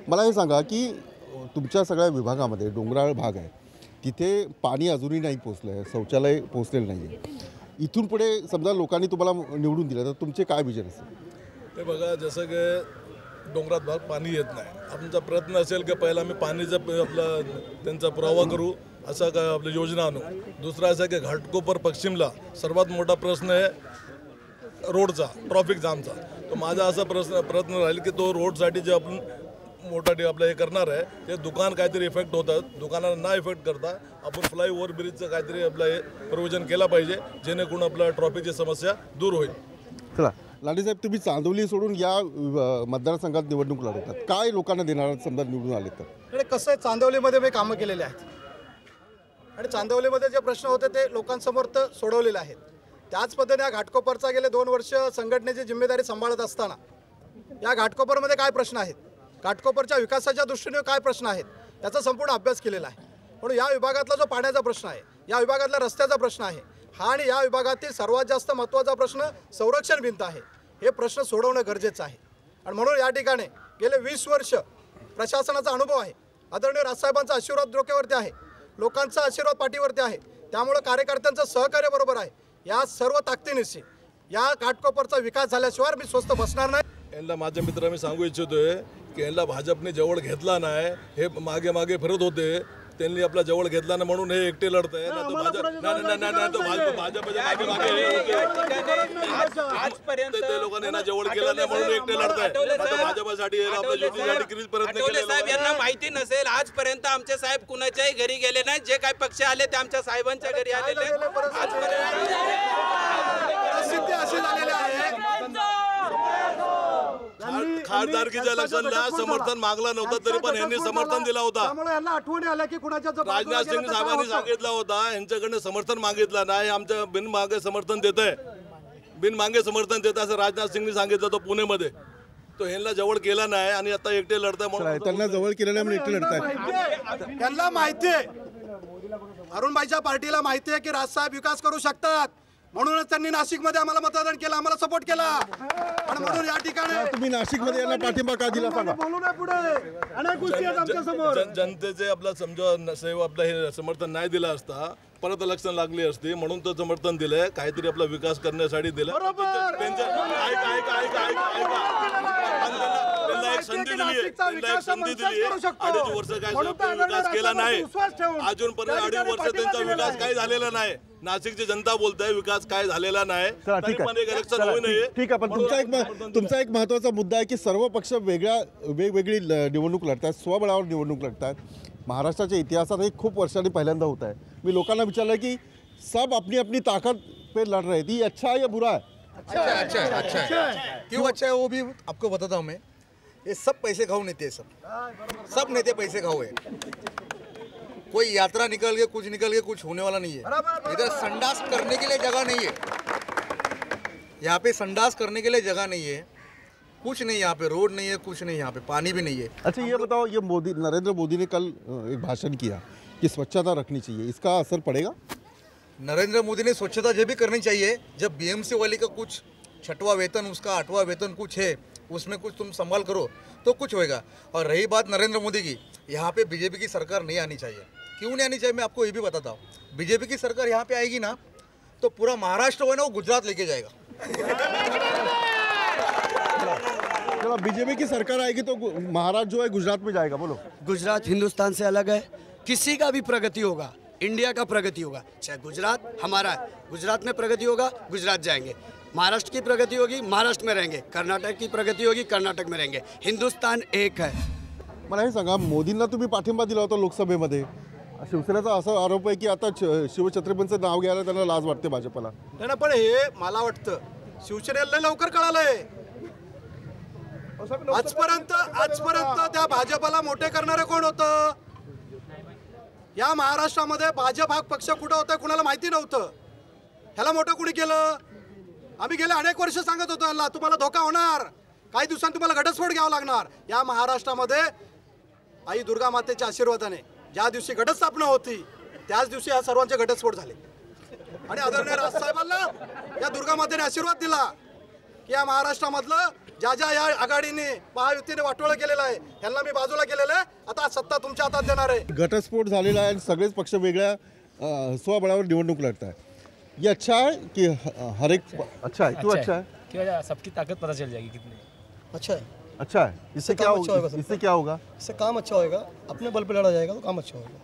मला हे सांगा की तुमच्या सगळ्या विभागामध्ये डोंगराळ भाग आहे, तिथे पाणी अजूनही नाही पोचलं आहे, शौचालय पोचलेलं नाही आहे. इथून पुढे समजा लोकांनी तुम्हाला निवडून दिलं तर तुमचे काय विजन असेल? ते बघा, जसं की डोंगरात भाग पाणी येत नाही, आमचा प्रयत्न असेल की पहिला आम्ही पाणीचा आपला त्यांचा पुरावा करू, असा काय आपली योजना आणू. दुसरा असं की घाटकोपर पश्चिमला सर्वात मोठा प्रश्न आहे रोडचा, ट्रॉफिक जामचा. तर माझा असा प्रयत्न राहील की तो रोडसाठी जे आपण मोठा आपलं हे करणार आहे ते दुकान काहीतरी इफेक्ट होतात, दुकानाला ना इफेक्ट करता आपण फ्लायओव्हर ब्रिजचं काहीतरी आपलं हे प्रोव्हिजन केलं पाहिजे, जेणेकरून आपल्या ट्रॉफिकची समस्या दूर होईल. चला लांडेसाहेब, तुम्ही चांदवली सोडून या मतदारसंघात निवडणूक लढवतात, काय लोकांना देणार समजा निवडून आले तर? कसं आहे, चांदवलीमध्ये मी कामं केलेली आहेत आणि चांदवलीमध्ये जे प्रश्न होते ते लोकांसमोर तर सोडवलेले आहेत. त्याच पद्धतीने या घाटकोपरचा गेले 2 वर्ष संघटनेची जिम्मेदारी सांभाळत असताना या घाटकोपरमध्ये काय प्रश्न आहेत, घाटकोपरच्या विकासाच्या दृष्टीने काय प्रश्न आहेत, त्याचा संपूर्ण अभ्यास केलेला आहे. म्हणून या विभागातला जो पाण्याचा प्रश्न आहे, या विभागातला रस्त्याचा प्रश्न आहे हा, आणि या विभागातील सर्वात जास्त महत्त्वाचा प्रश्न संरक्षण भिंत आहे, हे प्रश्न सोडवणं गरजेचं आहे. आणि म्हणून या ठिकाणी गेले 20 वर्ष प्रशासनाचा अनुभव आहे, आदरणीय राजसाहेबांचा आशीर्वाद डोक्यावरती आहे, लोकांचा आशीर्वाद पाठीवरती आहे, त्यामुळे कार्यकर्त्यांचं सहकार्य बरोबर आहे. या सर्व ताकदीनिशी या घाटकोपरचा विकास झाल्याशिवाय मी स्वस्थ बसणार नाही. यांना माझे मित्र मी सांगू इच्छितोय की यांना भाजपने जवळ घेतला नाही, हे मागे मागे फिरत होते, त्यांनी आपला जवळ घेतला ना म्हणून हे एकटे लढत आहे ना. तो भाजपच्या मागे मागे आजपर्यंत ते लोकांनी यांना जवळ केला नाही म्हणून एकटे लढत आहे. भाजपसाठी आपल्या युतीसाठी किती प्रयत्न केले. साहेब यांना माहिती नसेल, आजपर्यंत आमचे साहेब कुणाच्याही घरी गेले नाही, जे काही पक्ष आले ते आमच्या साहेबांच्या घरी आलेले. परिस्थिती अशी झालेली आहे, खासदारकीच्या इलेक्शनला समर्थन मागला नव्हता तरी पण यांनी समर्थन दिला होता. त्यामुळे यांना आठवणी आल्या की कुणाच्या राजनाथ सिंग साहेबांनी सांगितलं होता यांच्याकडनं समर्थन मागितलं नाही, आमच्या बिनमागे समर्थन देत आहे, बिनमागे समर्थन देत असं राजनाथ सिंगनी सांगितलं होतं पुणेमध्ये. तो यांना जवळ केला नाही आणि आता एकटे लढताय म्हणून त्यांना जवळ केलं नाही म्हणून एकटे लढताय. त्यांना माहिती आहे, अरुणभाईच्या पार्टीला माहिती आहे की राजसाहेब विकास करू शकतात, म्हणूनच त्यांनी नाशिकमध्ये आम्हाला मतदान केलं, आम्हाला सपोर्ट केला. आणि म्हणून या ठिकाणी तुम्ही नाशिकमध्ये यांना पाठिंबा का दिला सांगा? बोलू नये पुढे, अनेक गोष्टी आहेत आमच्या समोर. जनतेचे आपला समजा सेव आपलं हे समर्थन नाही दिलं असता, परत इलेक्शन लागली असती म्हणून तो समर्थन दिलंय, काहीतरी आपला विकास करण्यासाठी दिलं. एक संधी दिली, त्यांना एक संधी दिली. 2.5 वर्ष काय विकास केला नाही अजूनपर्यंत. 2.5 वर्ष त्यांचा विकास काही झालेला नाही. नाशिकची जनता बोलताय विकास काय झालेला नाही. ठीक आहे, पण तुमचा एक महत्त्वाचा मुद्दा आहे की सर्व पक्ष वेगवेगळी निवडणूक लढतात, स्वबळावर निवडणूक लढतात. महाराष्ट्राच्या इतिहासात हे खूप वर्षांनी पहिल्यांदा होत आहे. मी लोकांना विचारलं की सब अपनी अपनी ताकत पे लड़ रहे थे, अच्छा है या बुरा है? अच्छा है. क्यों अच्छा है वो भी आपको बताता हूँ मैं. ये सब पैसे खाऊ नेते, सब नेते पैसे खाऊ है. कोई यात्रा निकल के कुछ होने वाला नहीं है. इधर संडास करने के लिए जगह नहीं है, यहाँ पे संडास करने के लिए जगह नहीं है, कुछ नहीं, यहाँ पे रोड नहीं है, कुछ नहीं, यहाँ पे पानी भी नहीं है. अच्छा ये बताओ, ये नरेंद्र मोदी ने कल एक भाषण किया कि स्वच्छता रखनी चाहिए, इसका असर पड़ेगा? नरेंद्र मोदी ने स्वच्छता जब भी करनी चाहिए जब बीएमसी वाली का कुछ 6वां वेतन, उसका 8वां वेतन कुछ है, उसमें कुछ तुम संभाल करो तो कुछ होएगा. और रही बात नरेंद्र मोदी की, यहाँ पे बीजेपी की सरकार नहीं आनी चाहिए. क्यों नहीं आनी चाहिए मैं आपको ये भी बताता हूँ. बीजेपी की सरकार यहाँ पे आएगी ना तो पूरा महाराष्ट्र हो ना वो गुजरात लेके जाएगा. चलो बीजेपी की सरकार आएगी तो महाराष्ट्र जो है गुजरात में जाएगा. बोलो. गुजरात हिंदुस्तान से अलग है, किसी का भी प्रगति होगा, इंडिया का प्रगति होगा, चाहे गुजरात हमारा है, गुजरात में प्रगति होगा गुजरात जाएंगे, महाराष्ट्र की प्रगति होगी महाराष्ट्र में रहेंगे, कर्नाटक की प्रगति होगी कर्नाटक में रहेंगे. हिंदुस्तान एक है. मला हे सांगा, मोदींना तुम्ही पाठिंबा दिला होता लोकसभेमध्ये, शिवसेनेचा असा आरोप आहे की आता शिवछत्रपतींचं नाव घ्यायला त्यांना लाज वाटते भाजपला. नाही, पण हे मला वाटतं शिवसेनेला लवकर कळालंय. आजपर्यंत त्या भाजपला मोठे करणारे कोण होतं? या महाराष्ट्रामध्ये भाजप हा पक्ष कुठं होता कुणाला माहिती नव्हतं. ह्याला मोठं कुणी केलं? आम्ही गेले अनेक वर्ष सांगत होतो ह्याला तुम्हाला धोका होणार, काही दिवसांनी तुम्हाला घटस्फोट घ्यावा लागणार. या महाराष्ट्रामध्ये आई दुर्गा मातेच्या आशीर्वादाने ज्या दिवशी घटस्थापना होती त्याच दिवशी या सर्वांचे घटस्फोट झाले. आणि आदरणीय राजसाहेबांना या दुर्गा मातेने आशीर्वाद दिला. की या महाराष्ट्रामधलं ज्या ज्या या आघाडीने महायुतीने वाटोळं केलेलं आहे ह्यांना मी बाजूला केलेलं आहे, आता सत्ता तुमच्या हातात देणार आहे. घटस्फोट झालेला आहे आणि सगळेच पक्ष वेगळ्या स्वबळावर निवडणूक लढत आहे. ये अच्छा है कि हर एक अच्छा है? क्यों अच्छा है? क्या सबकी ताकत पता चल जाएगी कितनी. अच्छा है. अच्छा है. इससे क्या होगा? इससे क्या होगा? इससे काम अच्छा होएगा, अपने बल पे लड़ा जाएगा तो काम अच्छा होगा.